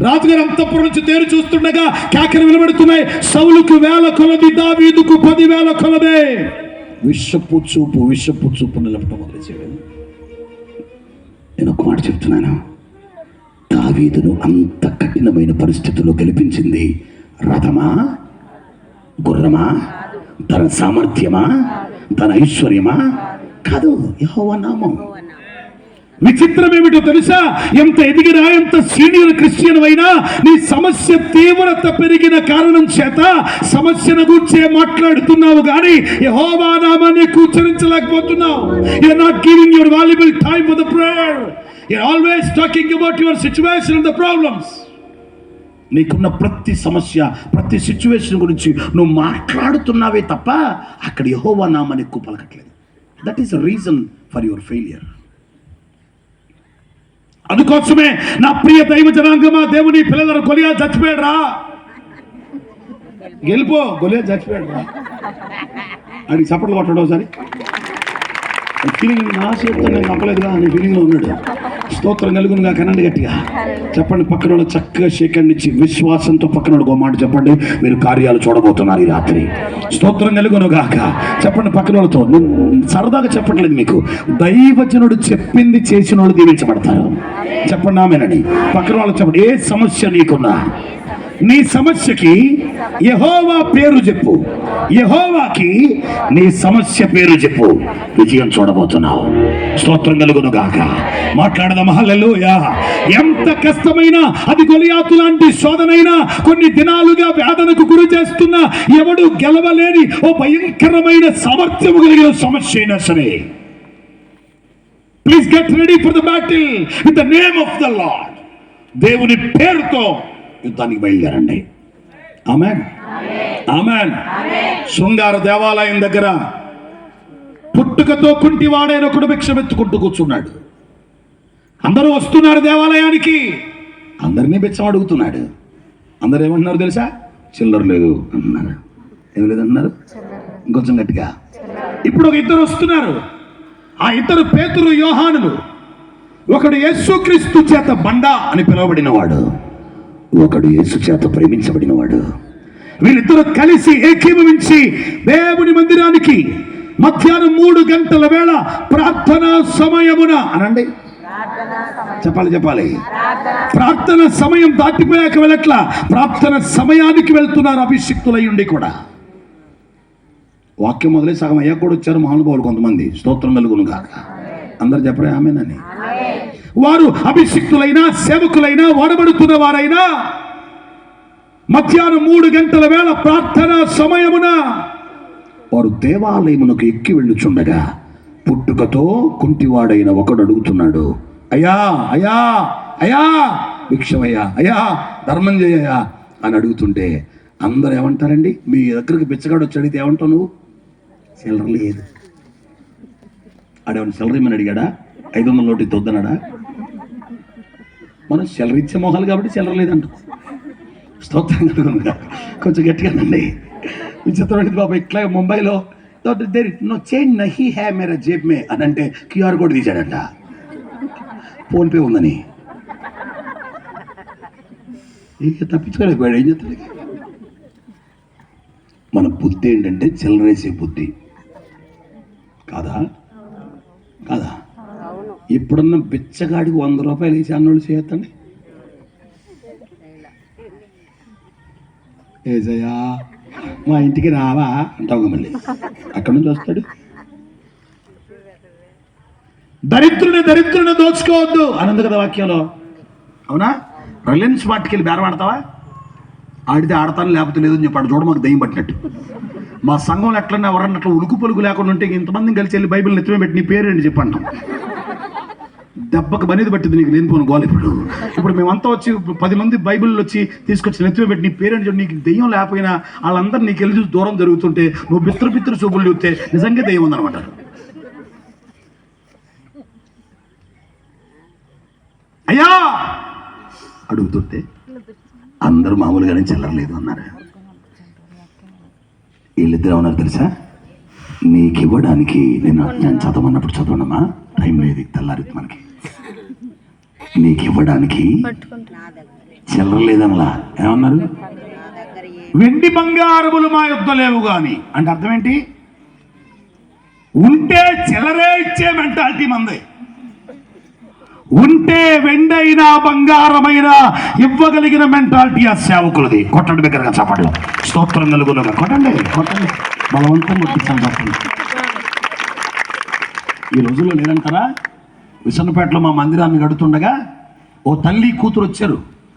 రాజుగారు అంతఃపురం నుంచి తేరు చూస్తుండగా కేకలు వినబడుతున్నాయి. సౌలుకు 1000 కొలది, దావీదుకు 10,000 కొలదే. విషపు చూపు నిలబడటం మొదలుచేయడం. నేను ఒక మాట చెప్తున్నాను, దావీదును అంత కఠినమైన పరిస్థితుల్లో గెలిపించింది రథమా, గుర్రమా, తన సామర్థ్యమా, తన ఐశ్వర్యమా? కాదు, యెహోవా నామం. విచిత్రం ఏమిటో తెలుసా? ఎంత ఎదిగినా, ఎంత సీనియర్ క్రిస్టియన్ అయినా, నీ సమస్య తీవ్రత పెరిగిన కారణం చేత సమస్యను గురించి మాట్లాడుతున్నావు కానీ యెహోవా నామాన్ని ఉచ్చరించలేకపోతున్నావు. You are not giving your valuable time for the prayer. You are always talking about your situation and the problems. నీకున్న ప్రతి సమస్య, ప్రతి సిచ్యువేషన్ గురించి నువ్వు మాట్లాడుతున్నావే తప్ప అక్కడ యెహోవా నామాన్ని ఎక్కువ పలకట్లేదు. That is reason for your failure. అందుకోసమే నా ప్రియ దైవ జనాంగమా, దేవుని పిల్లల గొలియాతు చచ్చిపోయాడు రా, గెలిపో, గొలియాతు చచ్చిపోయాడు రా అని చప్పట్లు కొట్టడం. ఒకసారి ఫీలింగ్ నా చేతితో నేను నమ్మలేదుగా అని ఫీలింగ్లో ఉన్నాడు. స్తోత్రం కలుగునుగా, కనండి గట్టిగా చెప్పండి. పక్కన చక్కగా షేకండి ఇచ్చి విశ్వాసంతో పక్కన ఒక మాట చెప్పండి, మీరు కార్యాలు చూడబోతున్నారు ఈ రాత్రి. స్తోత్రం కలుగునుగాక చెప్పండి. పక్కన వాళ్ళతో సరదాగా చెప్పట్లేదు, మీకు దైవజనుడు చెప్పింది చేసిన వాళ్ళు దీవించబడతారు. చెప్పండి ఆమేనని. పక్కన వాళ్ళు చెప్పండి, ఏ సమస్య నీకున్నా నీ సమస్యకి యెహోవా పేరు చెప్పు, యెహోవాకి నీ సమస్య పేరు చెప్పు, విజయం చూడబోతున్నావు. స్తోత్రం కలుగునుగాక. మాట్లాడదాం. హల్లెలూయా. ఎంత కష్టమైనా, అది గొలియాతు లాంటి శోధనైనా, కొన్ని దినాలుగా వేదనకు గురి చేస్తున్న, ఎవడు గెలవలేని ఓ భయంకరమైన సామర్థ్యము కలిగిన సమస్య అయినా సరే, please get ready for the battle with the name of the lord. దేవుని పేరుతో యుద్ధానికి బయలుదేరండి. ఆమేన్, ఆమేన్. శృంగార దేవాలయం దగ్గర పుట్టుకతో కుంటివాడైన ఒకడు భిక్షమెత్తుకుంటూ కూర్చున్నాడు. అందరూ వస్తున్నారు దేవాలయానికి, అందరినీ భిక్షం అడుగుతున్నాడు. అందరూ ఏమంటున్నారు తెలుసా? చిల్లర లేదు అంటున్నారు. ఏం లేదంటున్నారు ఇంకొంచెం గట్టిగా. ఇప్పుడు ఒక ఇద్దరు వస్తున్నారు. ఆ ఇద్దరు పేతురు, యోహానులు. ఒకడు యేసుక్రీస్తు చేత బండ అని పిలువబడినవాడు, ఒకడు యేసు చేత ప్రేమించబడినవాడు. వీళ్ళిద్దరూ కలిసి ఏకీభవించి దేవుని మందిరానికి మధ్యాహ్నం 3 గంటల వేళ ప్రార్థనా సమయమున అనండి, చెప్పాలి, ప్రార్థన సమయం దాటిపోయాక వెళ్ళట్లా, ప్రార్థన సమయానికి వెళ్తున్నారు అభిషిక్తులై ఉండి కూడా. వాక్యం మొదలై సగం అయ్యాక కూడా వచ్చారు మహానుభావులు కొంతమంది. స్తోత్రం కలుగునుగాక. అందరు చెప్పరే ఆమేనని. వారు అభిషిక్తులైనా, సేవకులైనా, వాడబడుతున్న వారైనా మధ్యాహ్నం 3 గంటల వేళ ప్రార్థనా సమయమున వారు దేవాలయమునకు ఎక్కి వెళ్ళుచుండగా పుట్టుకతో కుంటివాడైన ఒకడు అడుగుతున్నాడు, అయ్యా అయ్యా అయ్యా భిక్షమయ్యా, అయ్యా ధర్మం చేయయ్యా అని అడుగుతుంటే అందరూ ఏమంటారండి? మీ దగ్గరికి బిచ్చగాడు వచ్చి అడిగితే ఏమంటావు నువ్వు? చిల్లర లేదు. ఆడేమన్నా చిల్లర ఇమ్మని అడిగాడా? 500 నోటు తొద్దన్నాడా? మనం చిల్లర ఇచ్చే మొహాలు కాబట్టి చిల్లర లేదంట. స్తోత్రం కలుగునుగా. కొంచెం గట్టిగానండి. విచిత్రమైనది బాబా. ఇట్లా ముంబైలో నో చేంజ్ నహీ హై మేరా జేబ్ మే అని అంటే క్యూఆర్ కోడ్ తీశాడంట, ఫోన్పే ఉందని. ఇక తప్పించుకోలేకపోయాడు. ఏం చెప్తాడు? మన బుద్ధి ఏంటంటే చిల్లరేసే బుద్ధి కాదా? కాదా? ఎప్పుడన్నా బిచ్చగాడికి 100 రూపాయలు వేసి అన్నోళ్ళు చేయొద్దండి. ఏజయ్యా మా ఇంటికి రావా అంటావు, మళ్ళీ అక్కడి నుంచి వస్తాడు. దరిద్రుని దోచుకోవద్దు అనందు కదా వాక్యంలో. అవునా? రిలయన్స్ మార్ట్కి వెళ్ళి బేరం ఆడతావా? ఆడితే ఆడతాను, లేకపోతే లేదని చెప్పాడు. చూడ మాకు దయ్యం పట్టినట్టు. మా సంఘంలో ఎట్లన్నా ఎవరన్నా అట్లా ఉలుకు పలుకు లేకుండా ఉంటే ఇంతమందిని కలిసి వెళ్ళి బైబిల్ నెత్తిమే పెట్టి నీ పేరేంటి చెప్పంటాం. దెబ్బకు బనేది పట్టింది నీకు లేనిపోను గోల. ఇప్పుడు మేమంతా వచ్చి 10 మంది బైబిల్ వచ్చి తీసుకొచ్చి నెత్తిమే పెట్టి నీ పేరేంటి చెప్పి, నీకు దెయ్యం లేకపోయినా వాళ్ళందరూ నీకు వెళ్ళి చూసి దూరం జరుగుతుంటే నువ్వు బిత్ర చూపులు చూస్తే నిజంగా దెయ్యం ఉందన్నమాట. అయ్యా అడుగుతుంటే అందరూ మామూలుగానే చిల్లరలేదు అన్నారు. వీళ్ళిద్దరు ఏమన్నారు తెలుసా? నీకు ఇవ్వడానికి నేను చదవన్నప్పుడు చదవనమ్మా, టైం లేదు, తెల్లారి మనకి నీకు ఇవ్వడానికి చిల్లర లేదనలా. ఏమన్నారు? వెండి బంగారములు మా యొద్ద లేవు గాని అంటే అర్థం ఏంటి? ఉంటే చిల్లరే ఇచ్చే మెంటాలిటీ మంది. ఉంటే వెండైనా బంగారమైనా ఇవ్వగలిగిన మెంటాలిటీ ఆ సేవకులది. కొట్టండి దగ్గరగా చప్పట్లు. స్తోత్రం కలుగునుగా. కొట్టండి కొట్టండి, బలవంతం కొట్టించాలి చెప్పండి. ఈ రోజుల్లో లేదంటారా? విసన్నపేటలో మా మందిరాన్ని గడుతుండగా ఓ తల్లి కూతురు వచ్చారు.